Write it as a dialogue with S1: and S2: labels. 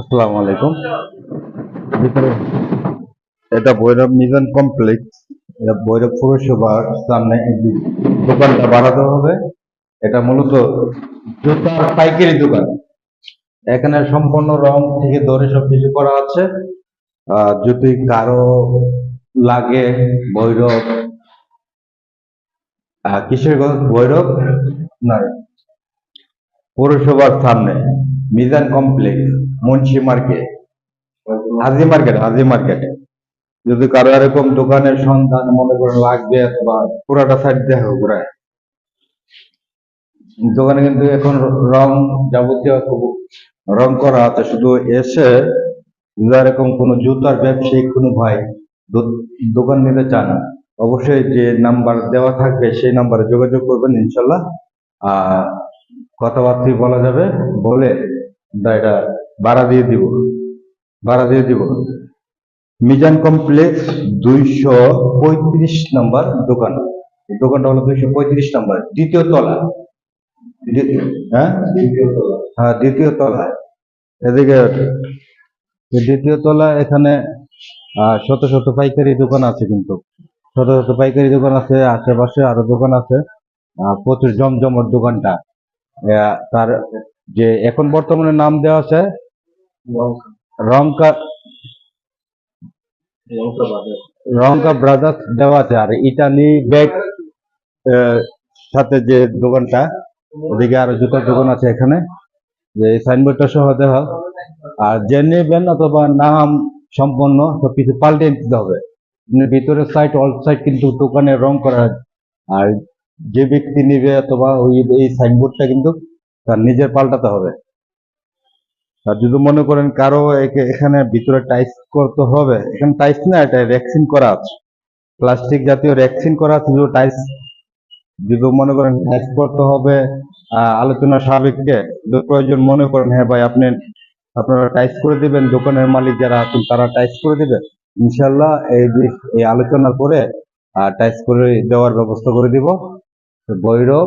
S1: আসসালামু আলাইকুম। ভিতরে এটা ভৈরব মিলন কমপ্লেক্স। এটা ভৈরব পৌরসভার সামনে এই দোকানটা বানাতে হবে। এটা মূলত জুতার পাইকারি দোকান। এখানে সম্পূর্ণ রং থেকে ধরে সবকিছু করা আছে। যদি কারো লাগে ভৈরব, কিশোরগঞ্জ ভৈরব না পৌরসভার সামনে মিজান কমপ্লেক্স, মুন্সি মার্কেট, হাজি মার্কেট। যদি কারো এরকম দোকানের সন্ধান মনে করেন লাগবে অথবা পুরাটা সাইড দেখো ঘুরায়, দোকানে কিন্তু এখন রং যাবতীয় রং করা আছে। শুধু এসে যদি এরকম কোনো জুতার ব্যবসায়ী কোনো ভাই দোকান নিতে চান, অবশ্যই যে নাম্বার দেওয়া থাকবে সেই নাম্বারে যোগাযোগ করবেন, ইনশাল্লাহ কথাবার্তা বলা যাবে, বলে এটা ভাড়া দিয়ে দিব, ভাড়া দিয়ে দিব। মিজান কমপ্লেক্স 235 নম্বর দোকান। দোকানটা হলো 235 নম্বর, দ্বিতীয় তলা। হ্যাঁ, হ্যাঁ, দ্বিতীয় তলা। এদিকে দ্বিতীয় তলা। এখানে শত শত পাইকারি দোকান আছে, কিন্তু শত শত পাইকারি দোকান আছে, আশেপাশে আরো দোকান আছে। প্রচুর জমজমট দোকানটা। তার যে এখন বর্তমানে নাম দেওয়া আছে রংকা, রংকা ব্রাদার্স দেওয়া আছে। আর ইটালি ব্যাগ সাথে যে দোকানটা, ওদিকে আরো জুতার দোকান আছে এখানে, যে সাইনবোর্ডটা সহ দেওয়া। আর যে নেবেন অথবা নাম সম্পন্ন সবকিছু পাল্টে দিতে হবে। ভিতরের সাইড অল সাইড কিন্তু দোকানে রং করা। আর যে ব্যক্তি নিবে অথবা ওই এই সাইনবোর্ডটা কিন্তু তার নিজের পাল্টাতে হবে। আর যদি মনে করেন কারো এখানে ভিতরে টাইস করতে হবে, এখানে টাইস না, এটা ভ্যাকসিন করা আছে, প্লাস্টিক জাতীয় ভ্যাকসিন করা আছে। যদি টাইস যদি মনে করেন টাইস করতে হবে, আলোচনা সাপেক্ষে যদি প্রয়োজন মনে করেন, হ্যাঁ ভাই আপনারা টাইস করে দিবেন, দোকানের মালিক যারা আছেন তারা টাইস করে দিবে, ইনশাল্লাহ এই আলোচনা করে টাইস করে দেওয়ার ব্যবস্থা করে দিব। ভৈরব